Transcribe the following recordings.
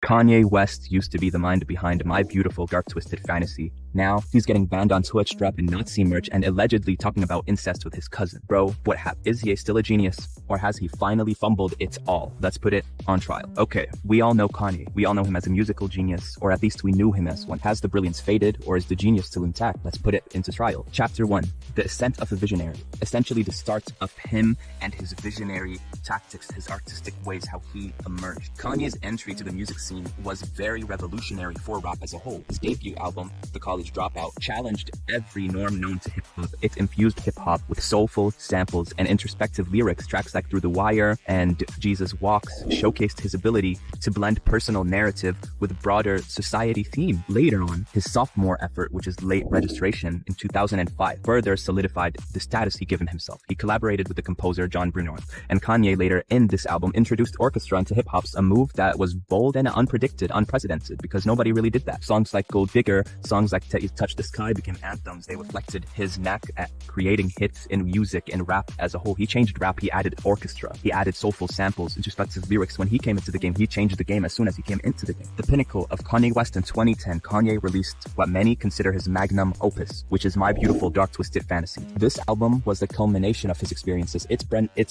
Kanye West used to be the mind behind My Beautiful Dark Twisted Fantasy. Now, he's getting banned on Twitch, dropping Nazi merch, and allegedly talking about incest with his cousin. Bro, what happened? Is he still a genius? Or has he finally fumbled it all? Let's put it on trial. Okay, we all know Kanye. We all know him as a musical genius, or at least we knew him as one. Has the brilliance faded, or is the genius still intact? Let's put it into trial. Chapter 1. The Ascent of a Visionary. Essentially the start of him and his visionary tactics, his artistic ways, how he emerged. Kanye's entry to the music scene was very revolutionary for rap as a whole. His debut album, The College Dropout, challenged every norm known to hip-hop. It infused hip-hop with soulful samples and introspective lyrics. Tracks like Through the Wire and Jesus Walks showcased his ability to blend personal narrative with broader society theme. Later on, his sophomore effort, which is Late Registration in 2005, further solidified the status he given himself. He collaborated with the composer John Bruno, and Kanye later in this album introduced orchestra into hip-hop's, a move that was bold and unprecedented, because nobody really did that. Songs like Gold Digger, songs like Touch the Sky became anthems. They reflected his knack at creating hits in music and rap as a whole. He changed rap, he added orchestra, he added soulful samples, introspective lyrics. When he came into the game, he changed the game as soon as he came into the game. The pinnacle of Kanye West in 2010, Kanye released what many consider his magnum opus, which is My Beautiful Dark Twisted Fantasy. This album was the culmination of his experiences. It's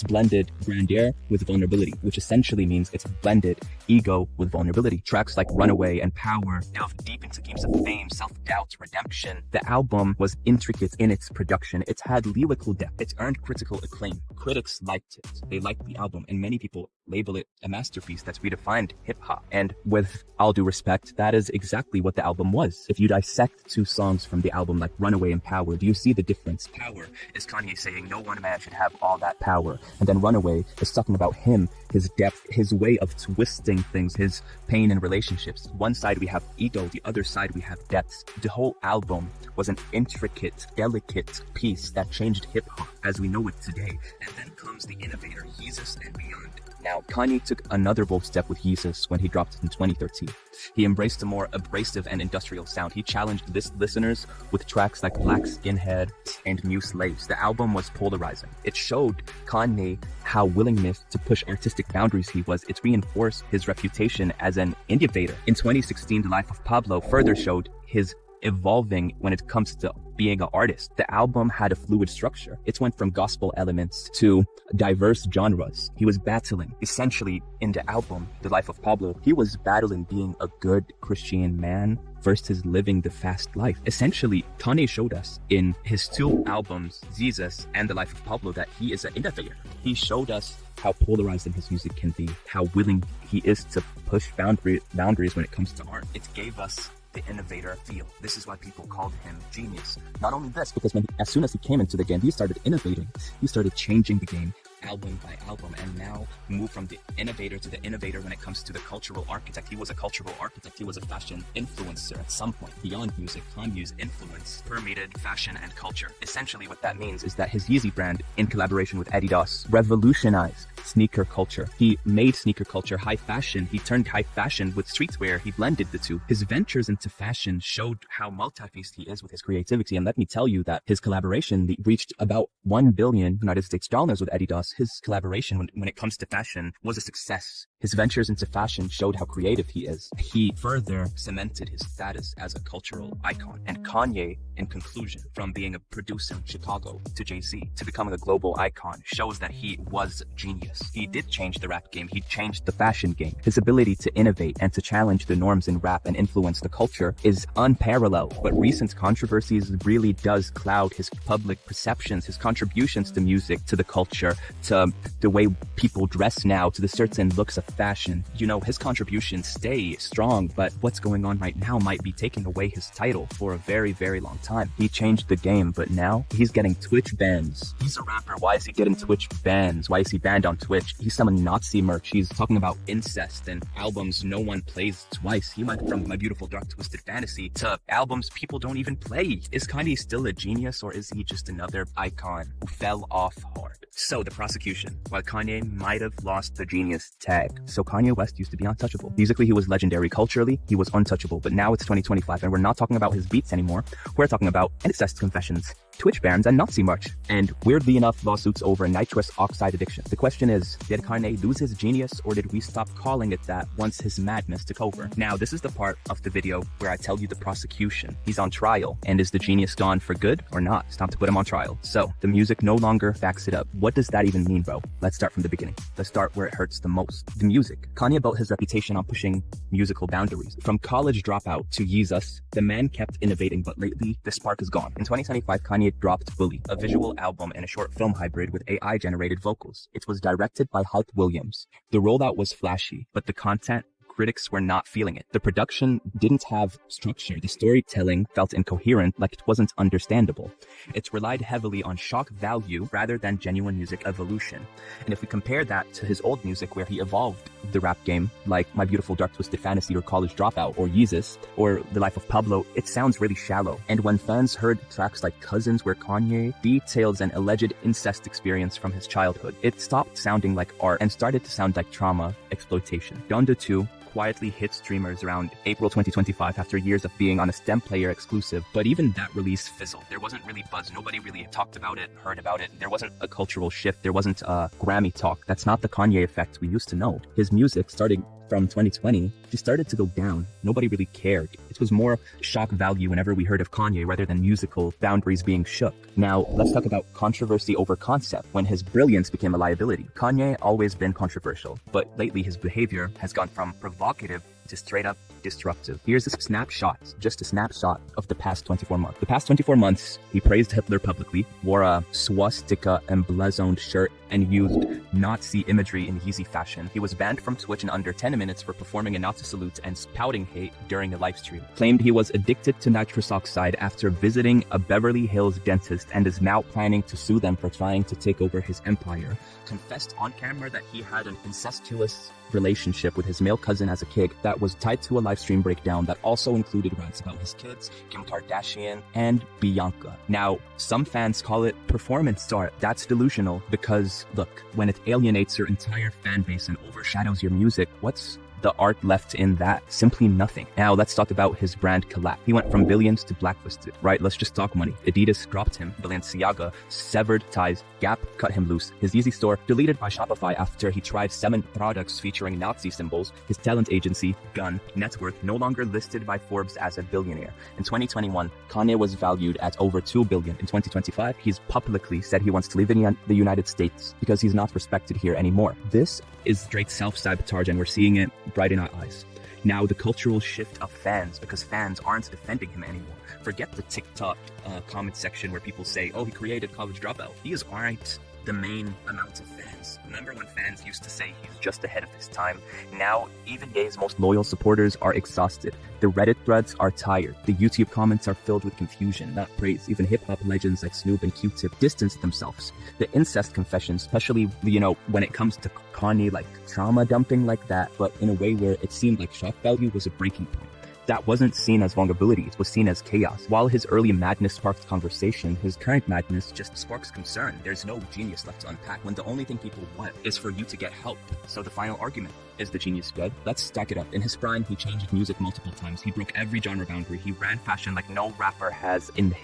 blended grandeur with vulnerability, which essentially means it's blended ego with vulnerability. Tracks like Runaway and Power delve deep into themes of fame, self-doubt, redemption. The album was intricate in its production. It had lyrical depth. It earned critical acclaim. Critics liked it. They liked the album, and many people label it a masterpiece that's redefined hip-hop. And with all due respect, that is exactly what the album was. If you dissect two songs from the album like Runaway and Power, do you see the difference? Power is Kanye saying no one man should have all that power. And then Runaway is talking about him, his depth, his way of twisting things, his pain in relationships. One side we have ego, the other side we have depth. The whole album was an intricate, delicate piece that changed hip-hop as we know it today. And then comes the innovator, Yeezus and beyond. Now, Kanye took another bold step with Yeezus when he dropped it in 2013. He embraced a more abrasive and industrial sound. He challenged listeners with tracks like Black Skinhead and New Slaves. The album was polarizing. It showed Kanye how willingness to push artistic boundaries he was. It reinforced his reputation as an innovator. In 2016, The Life of Pablo further showed his evolving when it comes to being an artist. The album had a fluid structure. It went from gospel elements to diverse genres. He was battling, essentially, in the album, The Life of Pablo, he was battling being a good Christian man versus living the fast life. Essentially, Kanye showed us in his two albums, Jesus and The Life of Pablo, that he is an innovator. He showed us how polarizing his music can be, how willing he is to push boundaries when it comes to art. It gave us the innovator feel. This is why people called him genius. Not only this, because as soon as he came into the game, he started innovating. He started changing the game album by album, and now moved from the innovator to the innovator when it comes to the cultural architect. He was a cultural architect. He was a fashion influencer at some point. Beyond music, Kanye's influence permeated fashion and culture. Essentially, what that means is that his Yeezy brand, in collaboration with Adidas, revolutionized sneaker culture. He made sneaker culture high fashion. He turned high fashion with streetwear. He blended the two. His ventures into fashion showed how multi-faced he is with his creativity. And let me tell you that his collaboration reached about $1 billion United States dollars with Adidas. His collaboration when it comes to fashion was a success. His ventures into fashion showed how creative he is. He further cemented his status as a cultural icon. And Kanye, in conclusion, from being a producer in Chicago to Jay-Z to becoming a global icon, shows that he was genius. He did change the rap game. He changed the fashion game. His ability to innovate and to challenge the norms in rap and influence the culture is unparalleled. But recent controversies really does cloud his public perceptions, his contributions to music, to the culture, to the way people dress now, to the certain looks of fashion. You know, his contributions stay strong, but what's going on right now might be taking away his title for a very, very long time. He changed the game, but now he's getting Twitch bans. He's a rapper. Why is he getting Twitch bans? Why is he banned on Twitch? He's selling Nazi merch. He's talking about incest and albums no one plays twice. He went from My Beautiful Dark Twisted Fantasy to albums people don't even play. Is Kanye still a genius, or is he just another icon who fell off hard? So the prosecution, while Kanye might have lost the genius tag, so Kanye West used to be untouchable. Musically, he was legendary. Culturally, he was untouchable. But now it's 2025, and we're not talking about his beats anymore. We're talking about incest confessions. Twitch bans, and Nazi merch. And weirdly enough, lawsuits over nitrous oxide addiction. The question is, did Kanye lose his genius, or did we stop calling it that once his madness took over? Now, this is the part of the video where I tell you the prosecution. He's on trial, and is the genius gone for good or not? It's time to put him on trial. So, the music no longer backs it up. What does that even mean, bro? Let's start from the beginning. Let's start where it hurts the most. The music. Kanye built his reputation on pushing musical boundaries. From College Dropout to Yeezus, the man kept innovating, but lately, the spark is gone. In 2025, Kanye dropped Bully, a visual album and a short film hybrid with AI-generated vocals. It was directed by Hype Williams. The rollout was flashy, but the content, critics were not feeling it. The production didn't have structure. The storytelling felt incoherent, like it wasn't understandable. It relied heavily on shock value rather than genuine music evolution. And if we compare that to his old music where he evolved the rap game, like My Beautiful Dark Twisted Fantasy or College Dropout or Yeezus or The Life of Pablo, it sounds really shallow. And when fans heard tracks like Cousins where Kanye details an alleged incest experience from his childhood, it stopped sounding like art and started to sound like trauma exploitation. Donda 2 quietly hit streamers around April 2025 after years of being on a STEM player exclusive, but even that release fizzled. There wasn't really buzz. Nobody really talked about it, heard about it. There wasn't a cultural shift. There wasn't a Grammy talk. That's not the Kanye effect we used to know. His music, starting from 2020, just started to go down. Nobody really cared. It was more shock value whenever we heard of Kanye rather than musical boundaries being shook. Now, let's talk about controversy over concept. When his brilliance became a liability. Kanye always been controversial, but lately his behavior has gone from provocative to straight up disruptive. Here's a snapshot, just a snapshot of the past 24 months. The past 24 months, he praised Hitler publicly, wore a swastika emblazoned shirt, and used Nazi imagery in Yeezy fashion. He was banned from Twitch in under 10 minutes for performing a Nazi salute and spouting hate during a live stream. Claimed he was addicted to nitrous oxide after visiting a Beverly Hills dentist and is now planning to sue them for trying to take over his empire. Confessed on camera that he had an incestuous relationship with his male cousin as a kid that was tied to a live stream breakdown that also included rants about his kids, Kim Kardashian, and Bianca. Now, some fans call it performance art. That's delusional because, look, when it alienates your entire fan base and overshadows your music, what's the art left in that? Simply nothing. Now let's talk about his brand collapse. He went from billions to blacklisted, right? Let's just talk money. Adidas dropped him. Balenciaga severed ties. Gap cut him loose. His Yeezy store deleted by Shopify after he tried 7 products featuring Nazi symbols. His talent agency, Gun, net worth no longer listed by Forbes as a billionaire. In 2021, Kanye was valued at over $2 billion. In 2025, he's publicly said he wants to leave the United States because he's not respected here anymore. This is straight self-sabotage, and we're seeing it bright in our eyes. Now, the cultural shift of fans, because fans aren't defending him anymore. Forget the TikTok comment section where people say, oh, he created College Dropout. These aren't the main amount of fans. Remember when fans used to say he's just ahead of his time? Now, even Ye's most loyal supporters are exhausted. The Reddit threads are tired. The YouTube comments are filled with confusion, not praise. Even hip-hop legends like Snoop and Q-Tip distanced themselves. The incest confessions, especially, when it comes to Kanye, like trauma dumping like that, but in a way where it seemed like shock value was a breaking point. That wasn't seen as vulnerability, it was seen as chaos. While his early madness sparked conversation, his current madness just sparks concern. There's no genius left to unpack when the only thing people want is for you to get help. So the final argument, is the genius dead? Let's stack it up. In his prime, he changed music multiple times. He broke every genre boundary. He ran fashion like no rapper has in the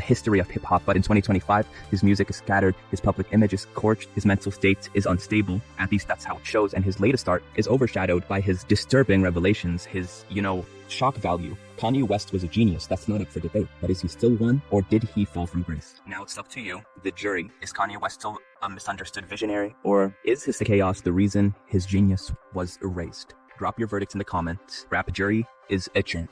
history of hip-hop. But in 2025, his music is scattered, his public image is scorched, his mental state is unstable. At least that's how it shows. And his latest art is overshadowed by his disturbing revelations, his, shock value. Kanye West was a genius. That's not up for debate. But is he still one, or did he fall from grace? Now it's up to you, the jury. Is Kanye West still a misunderstood visionary, or is his chaos the reason his genius was erased? Drop your verdict in the comments. Rap jury is adjourned.